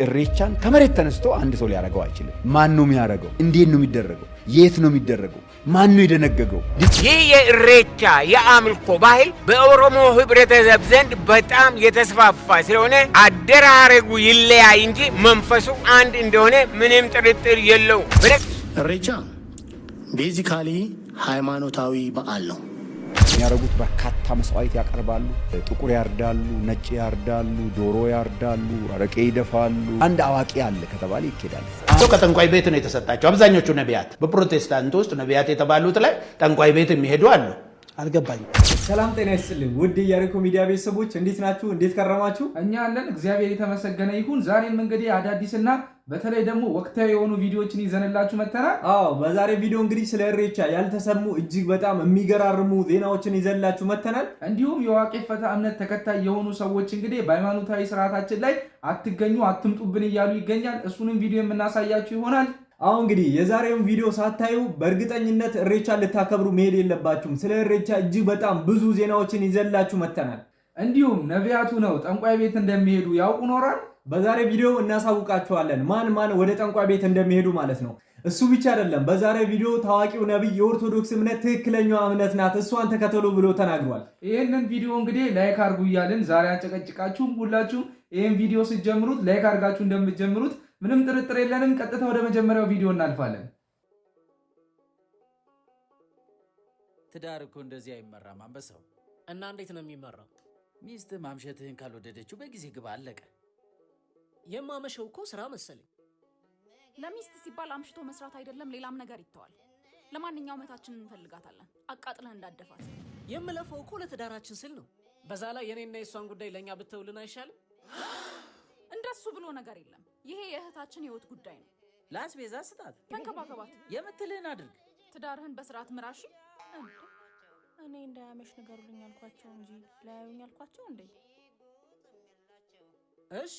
እሬቻን ከመሬት ተነስቶ አንድ ሰው ሊያረጋው አይችልም። ማን ነው የሚያረጋው? እንዴት ነው የሚደረገው? የት ነው የሚደረገው? ማን ነው የደነገገው? ይህ የእሬቻ የአምልኮ ባህል በኦሮሞ ህብረተሰብ ዘንድ በጣም የተስፋፋ ስለሆነ አደራረጉ ይለያይ እንጂ መንፈሱ አንድ እንደሆነ ምንም ጥርጥር የለው። እሬቻ ቤዚካሊ ሃይማኖታዊ በዓል ነው። የሚያረጉት በርካታ መስዋዕት ያቀርባሉ። ጥቁር ያርዳሉ፣ ነጭ ያርዳሉ፣ ዶሮ ያርዳሉ፣ አረቄ ይደፋሉ። አንድ አዋቂ አለ ከተባለ ይኬዳል። ከጠንቋይ ቤት ነው የተሰጣቸው። አብዛኞቹ ነቢያት በፕሮቴስታንት ውስጥ ነቢያት የተባሉት ላይ ጠንቋይ ቤት የሚሄዱ አሉ። አልገባኝ። ሰላም ጤና ይስጥልኝ ውድ የኢያሪኮ ሚዲያ ቤተሰቦች እንዴት ናችሁ? እንዴት ከረማችሁ? እኛ አለን እግዚአብሔር የተመሰገነ ይሁን። ዛሬም እንግዲህ አዳዲስና በተለይ ደግሞ ወቅታዊ የሆኑ ቪዲዮዎችን ይዘንላችሁ መተናል። በዛሬ ቪዲዮ እንግዲህ ስለ እሬቻ ያልተሰሙ እጅግ በጣም የሚገራርሙ ዜናዎችን ይዘንላችሁ መተናል። እንዲሁም የዋቄ ፈታ እምነት ተከታይ የሆኑ ሰዎች እንግዲህ በሃይማኖታዊ ስርዓታችን ላይ አትገኙ አትምጡብን እያሉ ይገኛል። እሱንም ቪዲዮ የምናሳያችሁ ይሆናል። እንግዲህ የዛሬውን ቪዲዮ ሳታዩ በእርግጠኝነት እሬቻ ልታከብሩ መሄድ የለባችሁም። ስለ እሬቻ እጅግ በጣም ብዙ ዜናዎችን ይዘንላችሁ መተናል። እንዲሁም ነቢያቱ ነው ጠንቋይ ቤት እንደሚሄዱ ያውቁ ኖራል። በዛሬ ቪዲዮ እናሳውቃችኋለን ማን ወደ ጠንቋይ ቤት እንደሚሄዱ ማለት ነው። እሱ ብቻ አይደለም፣ በዛሬ ቪዲዮ ታዋቂው ነብይ የኦርቶዶክስ እምነት ትክክለኛዋ እምነት ናት እሷን ተከተሉ ብሎ ተናግሯል። ይህንን ቪዲዮ እንግዲህ ላይክ አድርጉ እያልን ዛሬ አንጨቀጭቃችሁም። ሁላችሁም ይህን ቪዲዮ ስትጀምሩት ላይክ አድርጋችሁ እንደምትጀምሩት ምንም ጥርጥር የለንም። ቀጥታ ወደ መጀመሪያው ቪዲዮ እናልፋለን። ትዳር እኮ እንደዚህ አይመራም አንበሳው። እና እንዴት ነው የሚመራው? ሚስት ማምሸትህን ካልወደደችው በጊዜ ግባ፣ አለቀ። የማመሸው እኮ ስራ መሰለኝ። ለሚስት ሲባል አምሽቶ መስራት አይደለም ሌላም ነገር ይተዋል። ለማንኛውም እህታችንን እንፈልጋታለን፣ አቃጥለህ እንዳደፋት። የምለፈው እኮ ለትዳራችን ስል ነው። በዛ ላይ የኔና የሷን ጉዳይ ለኛ ብትውልን አይሻልም? እንደሱ ብሎ ነገር የለም። ይሄ የእህታችን ህይወት ጉዳይ ነው። ለአስቤዛ ስጣት፣ ተንከባከባት፣ የምትልህን አድርግ፣ ትዳርህን በስርዓት ምራሽ። እኔ እንዳያመሽ ነገሩልኝ አልኳቸው እንጂ ላያዩኝ አልኳቸው እንዴ? እሺ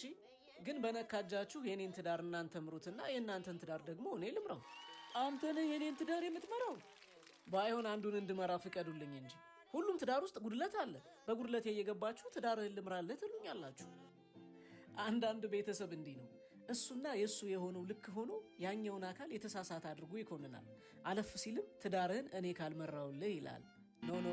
ግን በነካጃችሁ የኔን ትዳር እናንተ ምሩትና የእናንተን ትዳር ደግሞ እኔ ልምራው። አንተ ነህ የኔን ትዳር የምትመራው። ባይሆን አንዱን እንድመራ ፍቀዱልኝ እንጂ ሁሉም ትዳር ውስጥ ጉድለት አለ። በጉድለት እየገባችሁ ትዳርህን ልምራልህ ትሉኛላችሁ። አንዳንድ ቤተሰብ እንዲህ ነው። እሱና የሱ የሆነው ልክ ሆኖ ያኛውን አካል የተሳሳተ አድርጎ ይኮንናል። አለፍ ሲልም ትዳርህን እኔ ካልመራውልህ ይላል። ኖ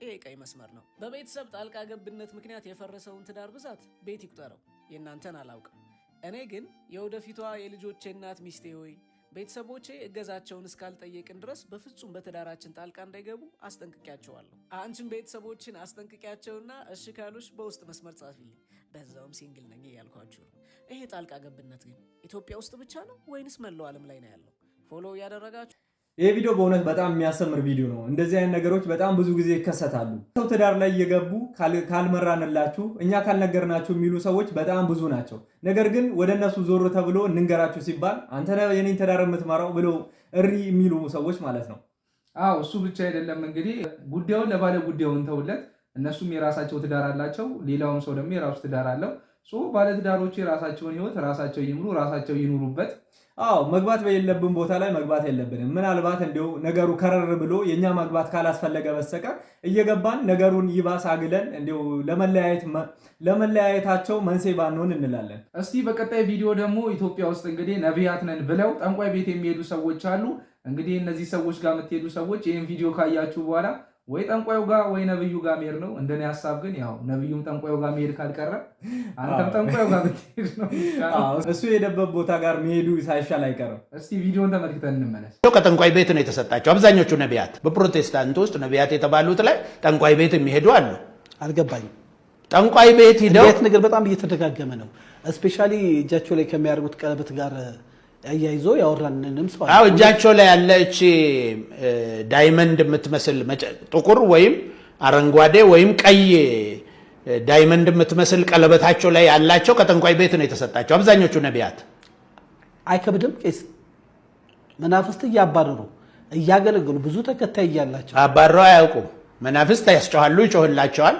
ይሄ ቀይ መስመር ነው። በቤተሰብ ጣልቃ ገብነት ምክንያት የፈረሰውን ትዳር ብዛት ቤት ይቁጠረው። የእናንተን አላውቅም። እኔ ግን የወደፊቷ የልጆቼ እናት ሚስቴ ሆይ ቤተሰቦቼ እገዛቸውን እስካልጠየቅን ድረስ በፍጹም በትዳራችን ጣልቃ እንዳይገቡ አስጠንቅቂያቸዋለሁ። አንቺም ቤተሰቦችን አስጠንቅቂያቸውና እሺ ካሉሽ በውስጥ መስመር ጻፊልኝ። በዛውም ሲንግል ነኝ ያልኳችሁ ነው። ይሄ ጣልቃ ገብነት ግን ኢትዮጵያ ውስጥ ብቻ ነው ወይንስ መላው ዓለም ላይ ነው ያለው? ፎሎ ያደረጋችሁ ይህ ቪዲዮ በእውነት በጣም የሚያስተምር ቪዲዮ ነው። እንደዚህ አይነት ነገሮች በጣም ብዙ ጊዜ ይከሰታሉ። ሰው ትዳር ላይ እየገቡ ካልመራንላችሁ እኛ ካልነገርናችሁ የሚሉ ሰዎች በጣም ብዙ ናቸው። ነገር ግን ወደ እነሱ ዞር ተብሎ እንንገራችሁ ሲባል አንተ የኔን ትዳር የምትመራው ብሎ እሪ የሚሉ ሰዎች ማለት ነው። እሱ ብቻ አይደለም እንግዲህ ጉዳዩን ለባለ ጉዳዩን ተውለት። እነሱም የራሳቸው ትዳር አላቸው፣ ሌላውም ሰው ደግሞ የራሱ ትዳር አለው። ባለ ትዳሮቹ የራሳቸውን ህይወት ራሳቸው ይምሩ፣ ራሳቸው ይኑሩበት። መግባት በሌለብን ቦታ ላይ መግባት የለብንም። ምናልባት እንዲሁ ነገሩ ከረር ብሎ የኛ መግባት ካላስፈለገ በስተቀር እየገባን ነገሩን ይባስ አግለን እንዲሁ ለመለያየታቸው መንስኤ ባንሆን እንላለን። እስቲ በቀጣይ ቪዲዮ ደግሞ ኢትዮጵያ ውስጥ እንግዲህ ነቢያት ነን ብለው ጠንቋይ ቤት የሚሄዱ ሰዎች አሉ። እንግዲህ እነዚህ ሰዎች ጋር የምትሄዱ ሰዎች ይህን ቪዲዮ ካያችሁ በኋላ ወይ ጠንቋዩ ጋር ወይ ነብዩ ጋር መሄድ ነው። እንደኔ ሐሳብ ግን ያው ነብዩም ጠንቋዩ ጋር መሄድ ካልቀረ አንተም ጠንቋዩ ጋር ብትሄድ ነው። እሱ የሄደበት ቦታ ጋር መሄዱ ሳይሻል አይቀርም። እስቲ ቪዲዮን ተመልክተን እንመለስ። ከጠንቋይ ቤት ነው የተሰጣቸው። አብዛኞቹ ነቢያት በፕሮቴስታንት ውስጥ ነቢያት የተባሉት ላይ ጠንቋይ ቤት የሚሄዱ አሉ። አልገባኝም። ጠንቋይ ቤት ሄደው ነገር በጣም እየተደጋገመ ነው። ስፔሻሊ እጃቸው ላይ ከሚያደርጉት ቀለበት ጋር አያይዞ ያወራንንም ሰው እጃቸው ላይ ያለች ዳይመንድ የምትመስል ጥቁር ወይም አረንጓዴ ወይም ቀይ ዳይመንድ የምትመስል ቀለበታቸው ላይ ያላቸው ከጠንቋይ ቤት ነው የተሰጣቸው። አብዛኞቹ ነቢያት አይከብድም። ቄስ መናፍስት እያባረሩ እያገለገሉ ብዙ ተከታይ እያላቸው አባረው አያውቁም። መናፍስት ያስጨዋሉ፣ ይጮህላቸዋል።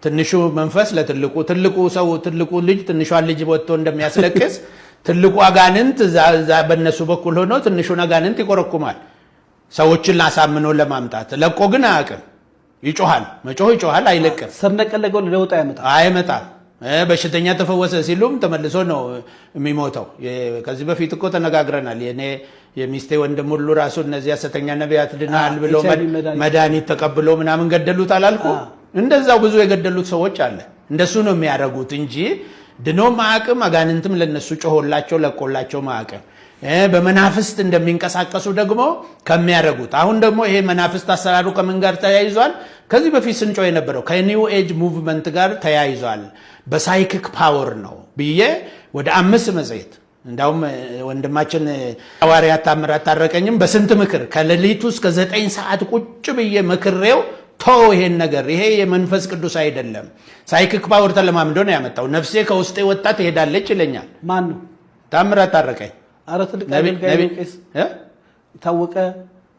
ትንሹ መንፈስ ለትልቁ፣ ትልቁ ሰው ትልቁ ልጅ ትንሿን ልጅ ወጥቶ እንደሚያስለቅስ ትልቁ አጋንንት በእነሱ በኩል ሆኖ ትንሹን አጋንንት ይቆረኩማል። ሰዎችን ላሳምኖ ለማምጣት ለቆ ግን አያውቅም። ይጮሃል፣ መጮህ ይጮሃል፣ አይለቅም። ስር ነቀል ለውጥ አይመጣም። በሽተኛ ተፈወሰ ሲሉም ተመልሶ ነው የሚሞተው። ከዚህ በፊት እኮ ተነጋግረናል። የኔ የሚስቴ ወንድም ሁሉ ራሱ እነዚህ ሐሰተኛ ነቢያት ድናል ብሎ መድኃኒት ተቀብሎ ምናምን ገደሉት አላልኩ? እንደዛው ብዙ የገደሉት ሰዎች አለ። እንደሱ ነው የሚያደርጉት እንጂ ድኖ ማዕቅም አጋንንትም ለነሱ ጮሆላቸው ለቆላቸው ማዕቅም በመናፍስት እንደሚንቀሳቀሱ ደግሞ ከሚያደርጉት አሁን ደግሞ ይሄ መናፍስት አሰራሩ ከምን ጋር ተያይዟል? ከዚህ በፊት ስንጮ የነበረው ከኒው ኤጅ ሙቭመንት ጋር ተያይዟል። በሳይኪክ ፓወር ነው ብዬ ወደ 5 መጽሔት እንዳውም ወንድማችን ሐዋርያት ታምራት ታረቀኝም በስንት ምክር ከሌሊቱ እስከ 9 ሰዓት ቁጭ ብዬ ምክሬው ተው ይሄን ነገር ይሄ የመንፈስ ቅዱስ አይደለም። ሳይኪክ ፓወር ተለማምዶ ነው ያመጣው። ነፍሴ ከውስጤ ወጣ ትሄዳለች ይለኛል። ማን ነው? ታምራት ታረቀኝ። አረ ትልቅ አገልጋይ ታወቀ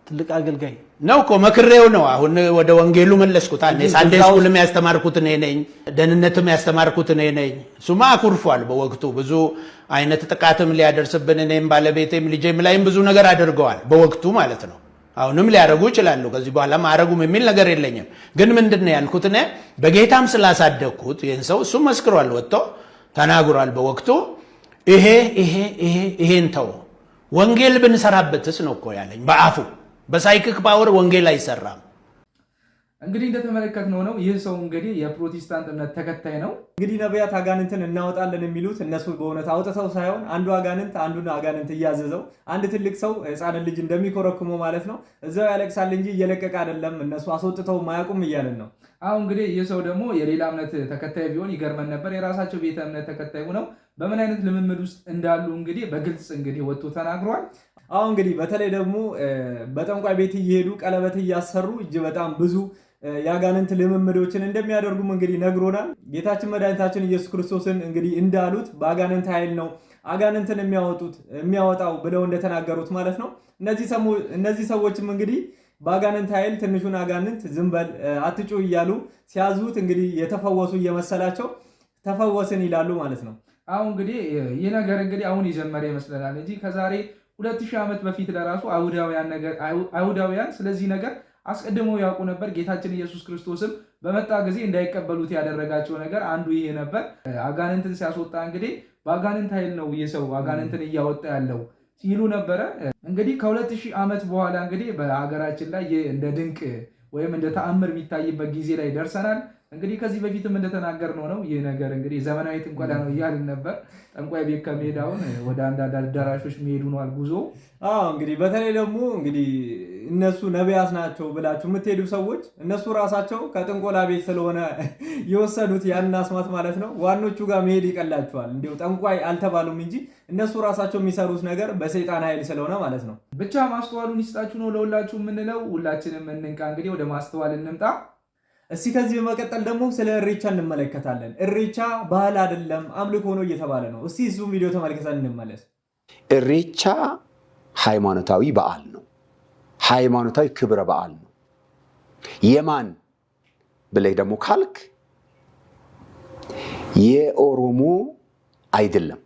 ትልቅ አገልጋይ ነው እኮ መክሬው ነው። አሁን ወደ ወንጌሉ መለስኩት። እኔ ሳንዴ ስኩልም ያስተማርኩት እኔ ነኝ፣ ደህንነትም ያስተማርኩት እኔ ነኝ። እሱማ አኩርፏል በወቅቱ ብዙ አይነት ጥቃትም ሊያደርስብን እኔም ባለቤቴም ልጄም ላይም ብዙ ነገር አድርገዋል በወቅቱ ማለት ነው። አሁንም ሊያረጉ ይችላሉ። ከዚህ በኋላ ማረጉም የሚል ነገር የለኝም። ግን ምንድነው ያልኩት እኔ በጌታም ስላሳደግኩት ይህን ሰው እሱም መስክሯል፣ ወጥቶ ተናግሯል በወቅቱ ይሄን ተው ወንጌል ብንሰራበትስ ነው እኮ ያለኝ በአፉ። በሳይኪክ ፓወር ወንጌል አይሰራም። እንግዲህ እንደተመለከትነው ነው። ይህ ሰው እንግዲህ የፕሮቴስታንት እምነት ተከታይ ነው። እንግዲህ ነቢያት አጋንንትን እናወጣለን የሚሉት እነሱ በእውነት አውጥተው ሳይሆን አንዱ አጋንንት አንዱን አጋንንት እያዘዘው አንድ ትልቅ ሰው ሕፃንን ልጅ እንደሚኮረክሞ ማለት ነው እዛው ያለቅሳል እንጂ እየለቀቀ አይደለም። እነሱ አስወጥተው ማያውቁም እያለን ነው። አሁን እንግዲህ ይህ ሰው ደግሞ የሌላ እምነት ተከታይ ቢሆን ይገርመን ነበር። የራሳቸው ቤተ እምነት ተከታይ ሆነው በምን አይነት ልምምድ ውስጥ እንዳሉ እንግዲህ በግልጽ እንግዲህ ወጥቶ ተናግሯል። አሁን እንግዲህ በተለይ ደግሞ በጠንቋይ ቤት እየሄዱ ቀለበት እያሰሩ እጅ በጣም ብዙ የአጋንንት ልምምዶችን እንደሚያደርጉም እንግዲህ ነግሮናል። ጌታችን መድኃኒታችን ኢየሱስ ክርስቶስን እንግዲህ እንዳሉት በአጋንንት ኃይል ነው አጋንንትን የሚያወጣው ብለው እንደተናገሩት ማለት ነው። እነዚህ ሰዎችም እንግዲህ በአጋንንት ኃይል ትንሹን አጋንንት ዝም በል አትጩ እያሉ ሲያዙት እንግዲህ የተፈወሱ እየመሰላቸው ተፈወስን ይላሉ ማለት ነው። አሁን እንግዲህ ይህ ነገር እንግዲህ አሁን የጀመረ ይመስለናል እንጂ ከዛሬ 2000 ዓመት በፊት ለራሱ አይሁዳውያን ስለዚህ ነገር አስቀድመው ያውቁ ነበር። ጌታችን ኢየሱስ ክርስቶስም በመጣ ጊዜ እንዳይቀበሉት ያደረጋቸው ነገር አንዱ ይሄ ነበር። አጋንንትን ሲያስወጣ እንግዲህ በአጋንንት ኃይል ነው ይህ ሰው አጋንንትን እያወጣ ያለው ሲሉ ነበረ። እንግዲህ ከ2000 ዓመት በኋላ እንግዲህ በሀገራችን ላይ እንደ ድንቅ ወይም እንደ ተአምር የሚታይበት ጊዜ ላይ ደርሰናል። እንግዲህ ከዚህ በፊትም እንደተናገርነው ነው ይህ ነገር እንግዲህ ዘመናዊ ጥንቆላ ነው እያልን ነበር። ጠንቋይ ቤት ከመሄዳውን ወደ አንዳንድ አዳራሾች መሄዱ ነው ጉዞ። እንግዲህ በተለይ ደግሞ እንግዲህ እነሱ ነቢያት ናቸው ብላችሁ የምትሄዱ ሰዎች እነሱ ራሳቸው ከጥንቆላ ቤት ስለሆነ የወሰዱት ያንን አስማት ማለት ነው ዋኖቹ ጋር መሄድ ይቀላቸዋል። እንዲሁ ጠንቋይ አልተባሉም እንጂ እነሱ ራሳቸው የሚሰሩት ነገር በሰይጣን ኃይል ስለሆነ ማለት ነው። ብቻ ማስተዋሉን ይስጣችሁ ነው ለሁላችሁ የምንለው። ሁላችንም እንንቃ። እንግዲህ ወደ ማስተዋል እንምጣ። እስቲ ከዚህ በመቀጠል ደግሞ ስለ እሬቻ እንመለከታለን። እሬቻ ባህል አይደለም አምልኮ ነው እየተባለ ነው። እስቲ እሱም ቪዲዮ ተመልክተን እንመለስ። እሬቻ ሃይማኖታዊ በዓል ነው። ሃይማኖታዊ ክብረ በዓል ነው። የማን ብለህ ደግሞ ካልክ የኦሮሞ አይደለም።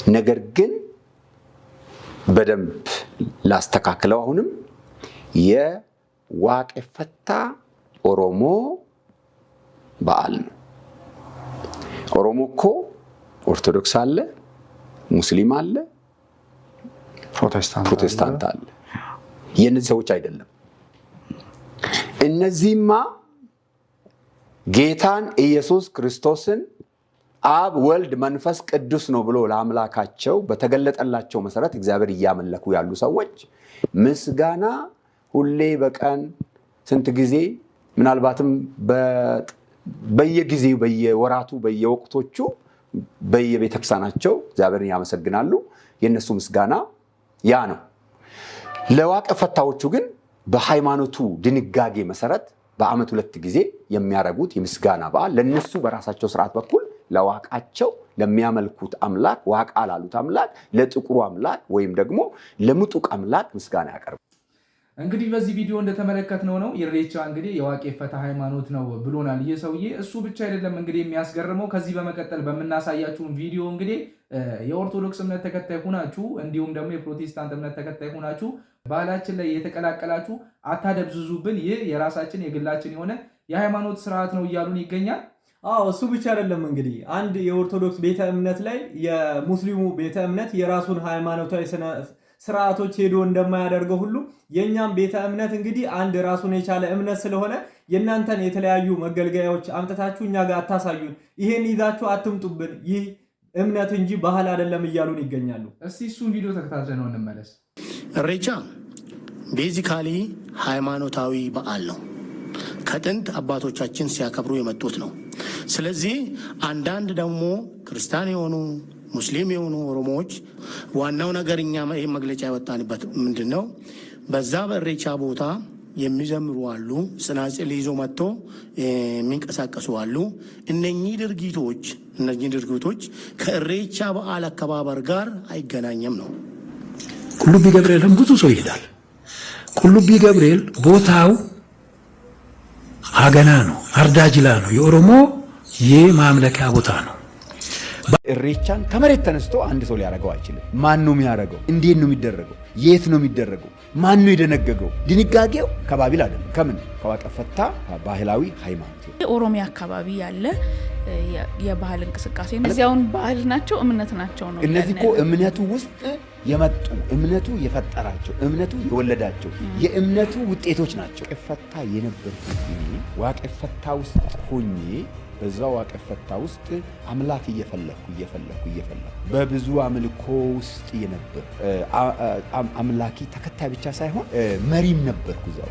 ነገር ግን በደንብ ላስተካክለው አሁንም የዋቄፈታ ኦሮሞ በዓል ነው። ኦሮሞ እኮ ኦርቶዶክስ አለ፣ ሙስሊም አለ፣ ፕሮቴስታንት አለ። የነዚህ ሰዎች አይደለም። እነዚህማ ጌታን ኢየሱስ ክርስቶስን አብ ወልድ መንፈስ ቅዱስ ነው ብሎ ለአምላካቸው በተገለጠላቸው መሰረት እግዚአብሔር እያመለኩ ያሉ ሰዎች ምስጋና ሁሌ በቀን ስንት ጊዜ ምናልባትም በየጊዜው በየወራቱ በየወቅቶቹ በየቤተክርስቲያናቸው እግዚአብሔርን ያመሰግናሉ። የነሱ ምስጋና ያ ነው። ለዋቄፈታዎቹ ግን በሃይማኖቱ ድንጋጌ መሰረት በአመት 2 ጊዜ የሚያረጉት የምስጋና በዓል ለነሱ በራሳቸው ስርዓት በኩል ለዋቃቸው ለሚያመልኩት አምላክ ዋቃ ላሉት አምላክ ለጥቁሩ አምላክ ወይም ደግሞ ለምጡቅ አምላክ ምስጋና ያቀርባሉ። እንግዲህ በዚህ ቪዲዮ እንደተመለከትነው ነው ኢሬቻ እንግዲህ የዋቄፈታ ሃይማኖት ነው ብሎናል ይህ ሰውዬ። እሱ ብቻ አይደለም እንግዲህ የሚያስገርመው ከዚህ በመቀጠል በመናሳያችሁ ቪዲዮ እንግዲህ የኦርቶዶክስ እምነት ተከታይ ሆናችሁ እንዲሁም ደግሞ የፕሮቴስታንት እምነት ተከታይ ሆናችሁ ባህላችን ላይ የተቀላቀላችሁ አታደብዝዙብን፣ ይህ የራሳችን የግላችን የሆነ የሃይማኖት ስርዓት ነው እያሉን ይገኛል። አዎ እሱ ብቻ አይደለም እንግዲህ አንድ የኦርቶዶክስ ቤተ እምነት ላይ የሙስሊሙ ቤተ እምነት የራሱን ሃይማኖታዊ ስርዓቶች ሄዶ እንደማያደርገው ሁሉ የኛም ቤተ እምነት እንግዲህ አንድ ራሱን የቻለ እምነት ስለሆነ የናንተን የተለያዩ መገልገያዎች አምጥታችሁ እኛ ጋር አታሳዩን፣ ይሄን ይዛችሁ አትምጡብን፣ ይህ እምነት እንጂ ባህል አይደለም እያሉን ይገኛሉ። እስቲ እሱን ቪዲዮ ተከታትለን እንመለስ። ኢሬቻ ቤዚካሊ ሃይማኖታዊ በዓል ነው። ከጥንት አባቶቻችን ሲያከብሩ የመጡት ነው። ስለዚህ አንዳንድ ደግሞ ክርስቲያን የሆኑ ሙስሊም የሆኑ ኦሮሞዎች ዋናው ነገር እኛ ይህ መግለጫ ያወጣንበት ምንድን ነው? በዛ በኢሬቻ ቦታ የሚዘምሩ አሉ፣ ጽናጽል ይዞ መጥቶ የሚንቀሳቀሱ አሉ። እነኚህ ድርጊቶች ከኢሬቻ በዓል አከባበር ጋር አይገናኝም ነው። ቁልቢ ገብርኤልም ብዙ ሰው ይሄዳል። ቁልቢ ገብርኤል ቦታው አገና ነው፣ አርዳጅላ ነው፣ የኦሮሞ የማምለኪያ ቦታ ነው። ኢሬቻን ከመሬት ተነስቶ አንድ ሰው ሊያደርገው አይችልም። ማን ነው የሚያደርገው? እንዴት ነው የሚደረገው? የት ነው የሚደረገው? ማን ነው የደነገገው? ድንጋጌው ከባቢል አይደለም። ከምን ከዋቀፈታ ባህላዊ ሃይማኖት ኦሮሚያ አካባቢ ያለ የባህል እንቅስቃሴ ነው። እዚያውን ባህል ናቸው፣ እምነት ናቸው ነው። እነዚህ እኮ እምነቱ ውስጥ የመጡ እምነቱ የፈጠራቸው እምነቱ የወለዳቸው የእምነቱ ውጤቶች ናቸው። ዋቀፈታ የነበርኩት ዋቀፈታ ውስጥ ሆኜ በዛው ዋቀፈታ ውስጥ አምላክ እየፈለኩ በብዙ አምልኮ ውስጥ የነበር አምላኪ ተከታይ ብቻ ሳይሆን መሪም ነበርኩ። እዛው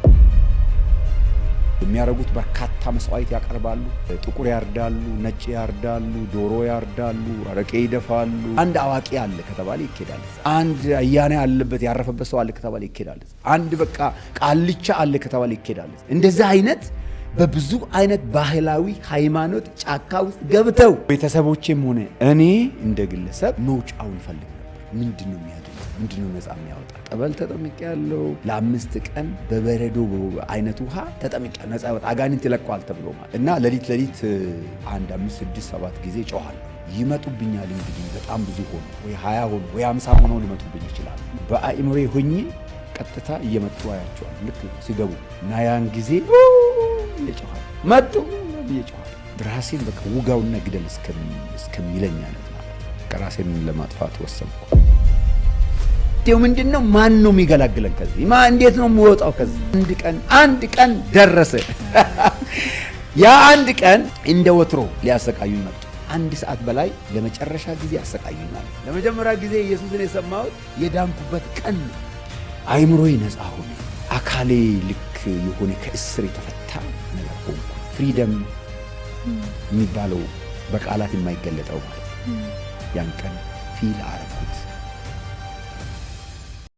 የሚያረጉት በርካታ መስዋዕት ያቀርባሉ። ጥቁር ያርዳሉ፣ ነጭ ያርዳሉ፣ ዶሮ ያርዳሉ፣ አረቄ ይደፋሉ። አንድ አዋቂ አለ ከተባለ ይኬዳል። አንድ አያና ያለበት ያረፈበት ሰው አለ ከተባለ ይኬዳል። አንድ በቃ ቃልቻ አለ ከተባለ ይኬዳል። እንደዛ አይነት በብዙ አይነት ባህላዊ ሃይማኖት ጫካ ውስጥ ገብተው ቤተሰቦቼም ሆነ እኔ እንደ ግለሰብ መውጫውን ፈልግ ነበር። ምንድነው የሚያድነው? ምንድነው ነፃ የሚያወጣ? ጠበል ተጠምቄያለሁ። ለ5 ቀን በበረዶ አይነት ውሃ ተጠምቄያለሁ። ነፃ ያወጣ አጋንንት ይለቀዋል ተብሎ ማለት እና ሌሊት 1 5 6 7 ጊዜ ጮሃለሁ። ይመጡብኛል እንግዲህ በጣም ብዙ ሆኖ ወይ 20 ሆኖ ወይ 50 ሆኖ ሊመጡብኝ ይችላል። በአእምሮዬ ሆኜ ቀጥታ እየመጡ አያቸዋል ልክ ሲገቡ እና ያን ጊዜ ይጮሃል መጡ ይጮሃል። ራሴን በቃ ውጋውና ግደል እስከሚለኝ አይነት ማለት ራሴን ለማጥፋት ወሰንኩ። ዴው ምንድነው? ማን ነው የሚገላግለን ከዚህ? እንዴት ነው የምወጣው ከዚህ? አንድ ቀን ደረሰ። ያ አንድ ቀን እንደ ወትሮ ሊያሰቃዩኝ መጡ። 1 ሰዓት በላይ ለመጨረሻ ጊዜ አሰቃዩኝ ማለት። ለመጀመሪያ ጊዜ ኢየሱስን የሰማሁት የዳንኩበት ቀን ነው። አይምሮዬ ነፃ ሆነ። አካሌ ልክ የሆነ ከእስር የተፈታ ነገር ሆንኩ። ፍሪደም የሚባለው በቃላት የማይገለጠው ማለት ያን ቀን ፊል አረኩት።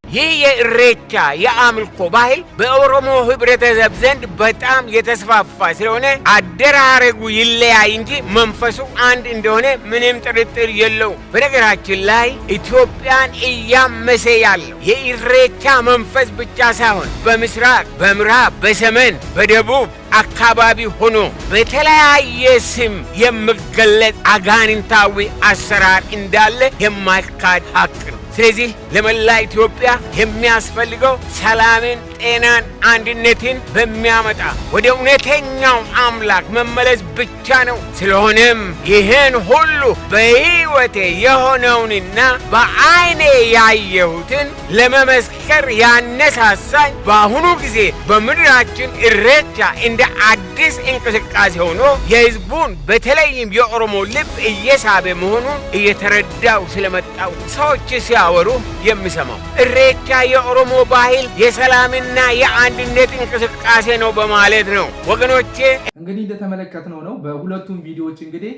ይህ የኢሬቻ የአምልኮ ባህል በኦሮሞ ህብረተሰብ ዘንድ በጣም የተስፋፋ ስለሆነ አደራረጉ ይለያይ እንጂ መንፈሱ አንድ እንደሆነ ምንም ጥርጥር የለው። በነገራችን ላይ ኢትዮጵያን እያመሰ ያለው የኢሬቻ መንፈስ ብቻ ሳይሆን በምስራቅ፣ በምዕራብ፣ በሰሜን፣ በደቡብ አካባቢ ሆኖ በተለያየ ስም የሚገለጽ አጋንንታዊ አሰራር እንዳለ የማይካድ ሀቅ ነው። ስለዚህ ለመላ ኢትዮጵያ የሚያስፈልገው ሰላምን፣ ጤናን፣ አንድነትን በሚያመጣ ወደ እውነተኛው አምላክ መመለስ ብቻ ነው። ስለሆነም ይህን ሁሉ በሕይወቴ የሆነውንና በዓይኔ ያየሁትን ለመመስከር ያነሳሳኝ በአሁኑ ጊዜ በምድራችን ኢሬቻ እንደ አዲስ እንቅስቃሴ ሆኖ የሕዝቡን በተለይም የኦሮሞ ልብ እየሳበ መሆኑን እየተረዳው ስለመጣው ሰዎች ሲያወሩ የሚሰማው ኢሬቻ የኦሮሞ ባህል የሰላምና የአንድነት እንቅስቃሴ ነው በማለት ነው። ወገኖቼ እንግዲህ እንደተመለከትነው ነው በሁለቱም ቪዲዮዎች እንግዲህ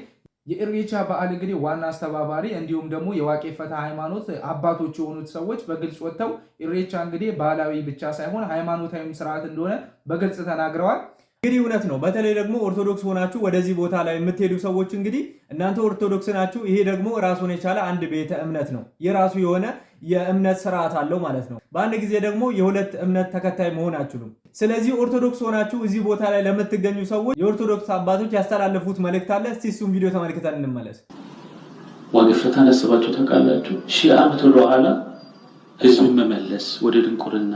የኢሬቻ በዓል እንግዲህ ዋና አስተባባሪ እንዲሁም ደግሞ የዋቄፈታ ሃይማኖት አባቶች የሆኑት ሰዎች በግልጽ ወጥተው ኢሬቻ እንግዲህ ባህላዊ ብቻ ሳይሆን ሃይማኖታዊ ስርዓት እንደሆነ በግልጽ ተናግረዋል። እንግዲህ እውነት ነው። በተለይ ደግሞ ኦርቶዶክስ ሆናችሁ ወደዚህ ቦታ ላይ የምትሄዱ ሰዎች እንግዲህ እናንተ ኦርቶዶክስ ናችሁ። ይሄ ደግሞ ራሱን የቻለ አንድ ቤተ እምነት ነው። የራሱ የሆነ የእምነት ስርዓት አለው ማለት ነው። በአንድ ጊዜ ደግሞ የሁለት እምነት ተከታይ መሆን አትችሉም። ስለዚህ ኦርቶዶክስ ሆናችሁ እዚህ ቦታ ላይ ለምትገኙ ሰዎች የኦርቶዶክስ አባቶች ያስተላለፉት መልእክት አለ። እስቲ እሱም ቪዲዮ ተመልክተን እንመለስ። ዋቄፈታን አስባችሁ ታውቃላችሁ? 1000 ዓመት ወደኋላ ህዝብን መመለስ ወደ ድንቁርና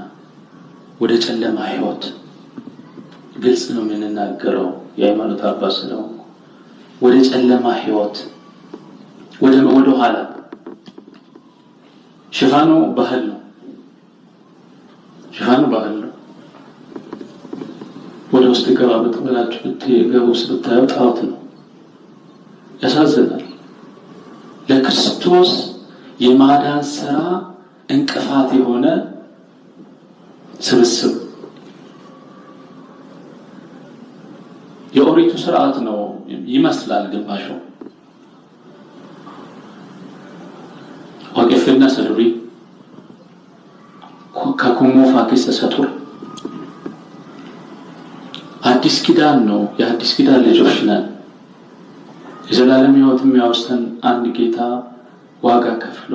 ወደ ጨለማ ህይወት ግልጽ ነው የምንናገረው። የሃይማኖት አባት ነው ወደ ጨለማ ህይወት ወደ ኋላ ሽፋኑ ባህል ነው። ወደ ውስጥ ገባ ብትበላችሁ ብትገቡ ብታዩ ጣዖት ነው። ያሳዝናል። ለክርስቶስ የማዳን ስራ እንቅፋት የሆነ ስብስብ የኦሪቱ ስርዓት ነው ይመስላል ግማሹ። ወቀፍና ሰዱሪ ከኩሞ ፋኪስ ተሰጡር አዲስ ኪዳን ነው። የአዲስ ኪዳን ልጆች ነን። የዘላለም ህይወት የሚያወርሰን አንድ ጌታ ዋጋ ከፍሎ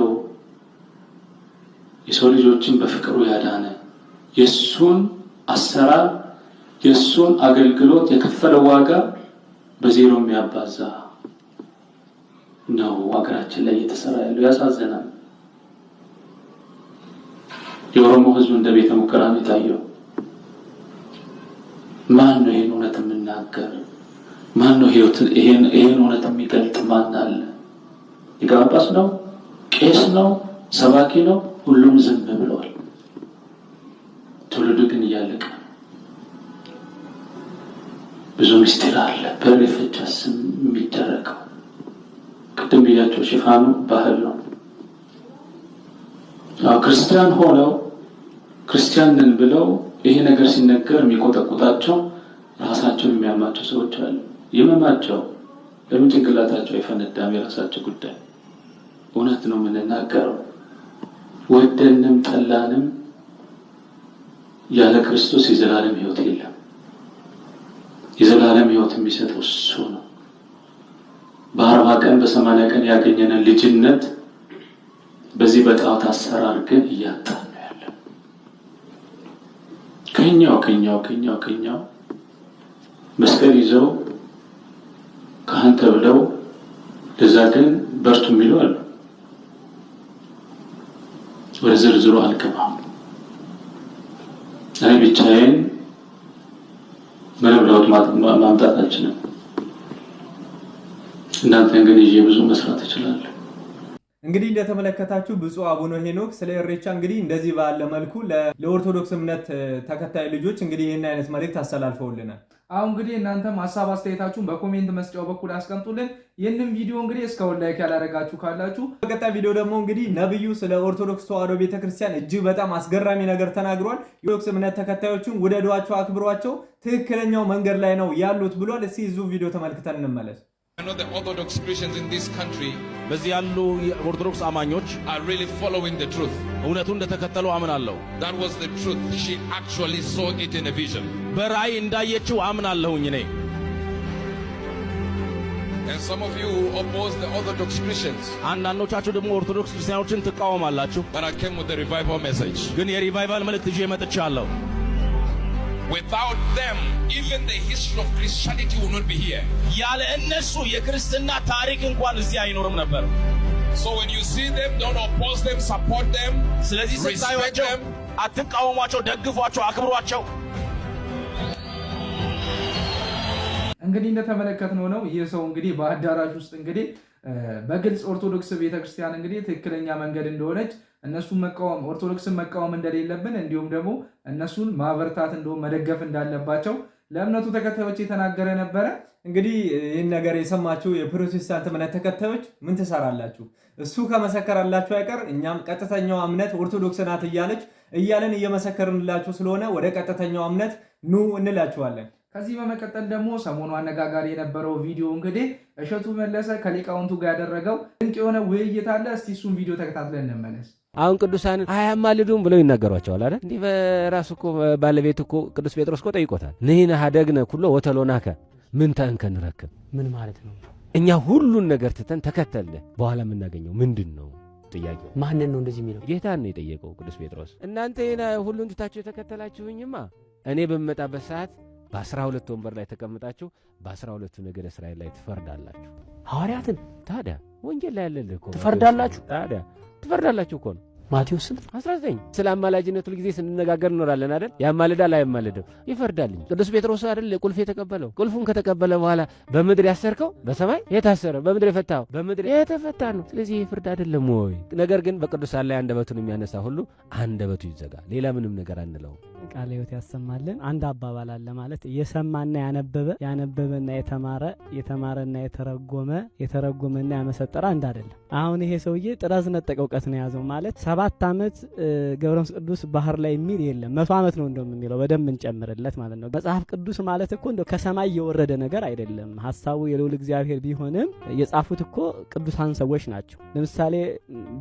የሰው ልጆችን በፍቅሩ ያዳነ የሱን አሰራር የሱን አገልግሎት የከፈለው ዋጋ በዜሮ የሚያባዛ ነው ሀገራችን ላይ እየተሰራ ያለው። ያሳዝናል። የኦሮሞ ህዝብ እንደ ቤተ ሙከራ ነው የታየው። ማን ነው ይሄን እውነት የሚናገር? ማን ነው ይሄን እውነት የሚገልጥ? ማን አለ? ሊቀ ጳጳስ ነው? ቄስ ነው? ሰባኪ ነው? ሁሉም ዝም ብለዋል። ትውልዱ ግን እያለቀ ብዙ ምስጢር አለ። በር የፈቻ ስም የሚደረገው ቅድም ብያቸው ሽፋኑ ባህል ነው። ክርስቲያን ሆነው ክርስቲያንን ብለው ይሄ ነገር ሲነገር የሚቆጠቁጣቸው ራሳቸውን የሚያማቸው ሰዎች አሉ። ይመማቸው ለምን ጭንቅላታቸው አይፈነዳም? የራሳቸው ጉዳይ። እውነት ነው የምንናገረው። ወደንም ጠላንም ያለ ክርስቶስ የዘላለም ህይወት የለም። የዘላለም ህይወት የሚሰጠው እሱ ነው። በ40 ቀን በ80 ቀን ያገኘነን ልጅነት በዚህ በጣዖት አሰራር ግን እያጣን ነው ያለው። ከኛው መስቀል ይዘው ካህን ተብለው ለዛ ግን በርቱ የሚሉ አሉ። ወደ ዝርዝሩ አልገባም። እኔ ብቻዬን ምንም ለውጥ ማምጣት አልችልም። እናንተን ግን ይዤ ብዙ መስራት እችላለሁ። እንግዲህ እንደተመለከታችሁ ብፁዕ አቡነ ሄኖክ ስለ ኢሬቻ እንግዲህ እንደዚህ ባለ መልኩ ለኦርቶዶክስ እምነት ተከታይ ልጆች እንግዲህ ይህን አይነት መልእክት አስተላልፈውልናል። አሁን እንግዲህ እናንተም ሀሳብ አስተያየታችሁን በኮሜንት መስጫው በኩል አስቀምጡልን። ይህንን ቪዲዮ እንግዲህ እስካሁን ላይክ ያላደረጋችሁ ካላችሁ፣ በቀጣይ ቪዲዮ ደግሞ እንግዲህ ነብዩ ስለ ኦርቶዶክስ ተዋሕዶ ቤተክርስቲያን እጅግ በጣም አስገራሚ ነገር ተናግሯል። የኦርቶዶክስ እምነት ተከታዮችን ውደዷቸው፣ አክብሯቸው፣ ትክክለኛው መንገድ ላይ ነው ያሉት ብሏል። እስኪ እዙ ቪዲዮ ተመልክተን እንመለስ። I know the Orthodox Christians in this country በዚህ ያሉ የኦርቶዶክስ አማኞች are really following the truth. እውነቱን እንደተከተሉ አምናለሁ። That was the truth. She actually saw it in a vision. በራእይ እንዳየችው አምናለሁኝ እኔ። And some of you oppose the Orthodox Christians. አንዳንዶቻችሁ ደግሞ ኦርቶዶክስ ክርስቲያኖችን ትቃወማላችሁ። But I came with the revival message. ግን የሪቫይቫል መልእክት ይዤ መጥቻለሁ። Without them, even the history of Christianity will not be here. ያለ እነሱ የክርስትና ታሪክ እንኳን እዚህ አይኖርም ነበር። So when you see them, don't oppose them, support them. ስለዚህ ስታዩአቸው አትቃወሟቸው፣ ደግፏቸው፣ አክብሯቸው። እንግዲህ እንደተመለከትነው ነው ይህ ሰው እንግዲህ በአዳራሽ ውስጥ እንግዲህ በግልጽ ኦርቶዶክስ ቤተክርስቲያን እንግዲህ ትክክለኛ መንገድ እንደሆነች እነሱን መቃወም ኦርቶዶክስን መቃወም እንደሌለብን እንዲሁም ደግሞ እነሱን ማበርታት እንደሆነ መደገፍ እንዳለባቸው ለእምነቱ ተከታዮች የተናገረ ነበረ። እንግዲህ ይህን ነገር የሰማችሁ የፕሮቴስታንት እምነት ተከታዮች ምን ትሰራላችሁ? እሱ ከመሰከራላችሁ አይቀር እኛም ቀጥተኛው እምነት ኦርቶዶክስ ናት እያለን እየመሰከርንላችሁ ስለሆነ ወደ ቀጥተኛው እምነት ኑ እንላችኋለን። ከዚህ በመቀጠል ደግሞ ሰሞኑ አነጋጋሪ የነበረው ቪዲዮ እንግዲህ እሸቱ መለሰ ከሊቃውንቱ ጋር ያደረገው ድንቅ የሆነ ውይይት አለ። እስቲ እሱን ቪዲዮ ተከታትለን እንመለስ። አሁን ቅዱሳንን አያማልዱም ብለው ይናገሯቸዋል አይደል? እንዲህ በራሱ እኮ ባለቤት እኮ ቅዱስ ጴጥሮስ እኮ ጠይቆታል። ንሕነ ሀደግነ ኩሎ ወተሎናከ ምን ተንከን ረክብ። ምን ማለት ነው? እኛ ሁሉን ነገር ትተን ተከተልነ በኋላ የምናገኘው ምንድን ነው? ጥያቄው ማንን ነው እንደዚህ የሚለው? ጌታን ነው የጠየቀው ቅዱስ ጴጥሮስ። እናንተ ሁሉን ትታችሁ የተከተላችሁኝማ እኔ በምመጣበት ሰዓት በ12 ወንበር ላይ ተቀምጣችሁ በ12 ነገደ እስራኤል ላይ ትፈርዳላችሁ። ሐዋርያትን ታዲያ ወንጌል ላይ ያለልህ እኮ ትፈርዳላችሁ። ታዲያ ትፈርዳላችሁ እኮ ነው ማቴዎስ 19 ስለ አማላጅነት ሁልጊዜ ስንነጋገር እንኖራለን አይደል? ያማልዳል አይማልድም? ይፈርዳል። ቅዱስ ጴጥሮስ አይደል ቁልፍ የተቀበለው? ቁልፉን ከተቀበለ በኋላ በምድር ያሰርከው በሰማይ የታሰረ፣ በምድር የፈታው በምድር የተፈታ ነው። ስለዚህ ፍርድ አይደለም ወይ? ነገር ግን በቅዱሳን ላይ አንደበቱን የሚያነሳ ሁሉ አንደበቱ ይዘጋ። ሌላ ምንም ነገር አንለው። ቃለ ሕይወት ያሰማልን። አንድ አባባል አለ ማለት የሰማና ያነበበ ያነበበና የተማረ የተማረና የተረጎመና ያመሰጠረ አንድ አይደለም። አሁን ይሄ ሰውዬ ጥራዝ ነጠቅ እውቀት ነው የያዘው ማለት 7 ዓመት ገብረ መንፈስ ቅዱስ ባህር ላይ የሚል የለም 100 ዓመት ነው እንደውም የሚለው በደንብ እንጨምርለት ማለት ነው። መጽሐፍ ቅዱስ ማለት እኮ እንደው ከሰማይ የወረደ ነገር አይደለም። ሐሳቡ የልዑል እግዚአብሔር ቢሆንም የጻፉት እኮ ቅዱሳን ሰዎች ናቸው። ለምሳሌ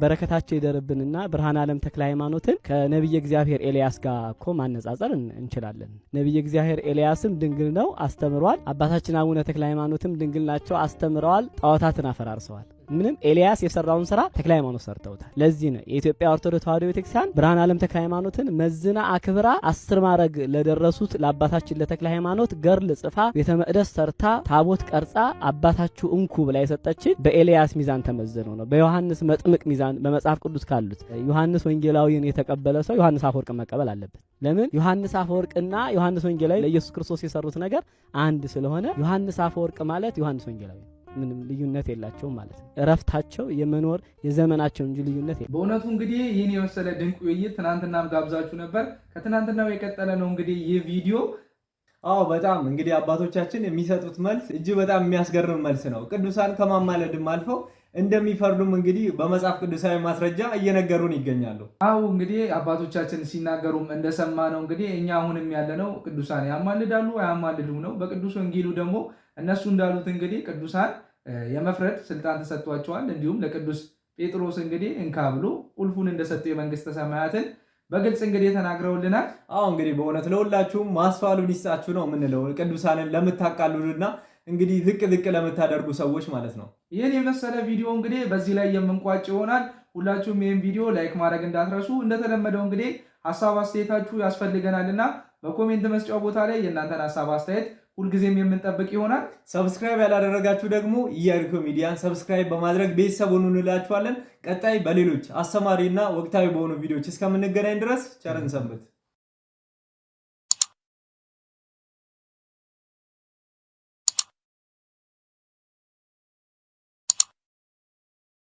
በረከታቸው ይደርብንና ብርሃነ ዓለም ተክለ ሃይማኖትን ከነብየ እግዚአብሔር ኤልያስ ጋር እኮ ማነጻጸር እንችላለን። ነብየ እግዚአብሔር ኤልያስም ድንግል ነው አስተምሯል። አባታችን አቡነ ተክለ ሃይማኖትም ድንግል ናቸው አስተምረዋል። ጣዖታትን አፈራርሰዋል። ምንም ኤልያስ የሰራውን ስራ ተክለ ሃይማኖት ሰርተውታል። ለዚህ ነው የኢትዮጵያ ኦርቶዶክስ ተዋሕዶ ቤተክርስቲያን ብርሃነ ዓለም ተክለ ሃይማኖትን መዝና አክብራ 10 ማዕረግ ለደረሱት ለአባታችን ለተክለ ሃይማኖት ገርል ጽፋ ቤተ መቅደስ ሰርታ ታቦት ቀርጻ አባታችሁ እንኩ ብላ የሰጠችን በኤልያስ ሚዛን ተመዝነው ነው። በዮሐንስ መጥምቅ ሚዛን በመጽሐፍ ቅዱስ ካሉት ዮሐንስ ወንጌላዊን የተቀበለ ሰው ዮሐንስ አፈወርቅ መቀበል አለበት። ለምን? ዮሐንስ አፈወርቅና ዮሐንስ ወንጌላዊ ለኢየሱስ ክርስቶስ የሰሩት ነገር አንድ ስለሆነ ዮሐንስ አፈወርቅ ማለት ዮሐንስ ወንጌላዊ ምንም ልዩነት የላቸውም ማለት ነው። እረፍታቸው የመኖር የዘመናቸው እንጂ ልዩነት የለም። በእውነቱ እንግዲህ ይህን የመሰለ ድንቅ ውይይት ትናንትናም ጋብዛችሁ ነበር። ከትናንትናው የቀጠለ ነው እንግዲህ ይህ ቪዲዮ። አዎ በጣም እንግዲህ አባቶቻችን የሚሰጡት መልስ እጅግ በጣም የሚያስገርም መልስ ነው። ቅዱሳን ከማማለድም አልፈው እንደሚፈርዱም እንግዲህ በመጽሐፍ ቅዱሳዊ ማስረጃ እየነገሩን ይገኛሉ። አዎ እንግዲህ አባቶቻችን ሲናገሩም እንደሰማ ነው እንግዲህ እኛ አሁንም ያለነው ቅዱሳን ያማልዳሉ አያማልዱም ነው። በቅዱስ ወንጌሉ ደግሞ እነሱ እንዳሉት እንግዲህ ቅዱሳን የመፍረድ ስልጣን ተሰጥቷቸዋል። እንዲሁም ለቅዱስ ጴጥሮስ እንግዲህ እንካ ብሎ ቁልፉን እንደሰጡ የመንግስተ ሰማያትን በግልጽ እንግዲህ ተናግረውልናል። አዎ እንግዲህ በእውነት ለሁላችሁም ማስተዋሉን ይስጣችሁ ነው የምንለው ቅዱሳንን ለምታቃሉልና እንግዲህ ዝቅ ለምታደርጉ ሰዎች ማለት ነው። ይህን የመሰለ ቪዲዮ እንግዲህ በዚህ ላይ የምንቋጭ ይሆናል። ሁላችሁም ይህን ቪዲዮ ላይክ ማድረግ እንዳትረሱ። እንደተለመደው እንግዲህ ሀሳብ አስተያየታችሁ ያስፈልገናልና በኮሜንት መስጫው ቦታ ላይ የእናንተን ሀሳብ አስተያየት ሁልጊዜም የምንጠብቅ ይሆናል። ሰብስክራይብ ያላደረጋችሁ ደግሞ ኢያሪኮ ሚዲያን ሰብስክራይብ በማድረግ ቤተሰብ ሁኑ እንላችኋለን። ቀጣይ በሌሎች አስተማሪና ወቅታዊ በሆኑ ቪዲዮዎች እስከምንገናኝ ድረስ ቸርን ሰንብት።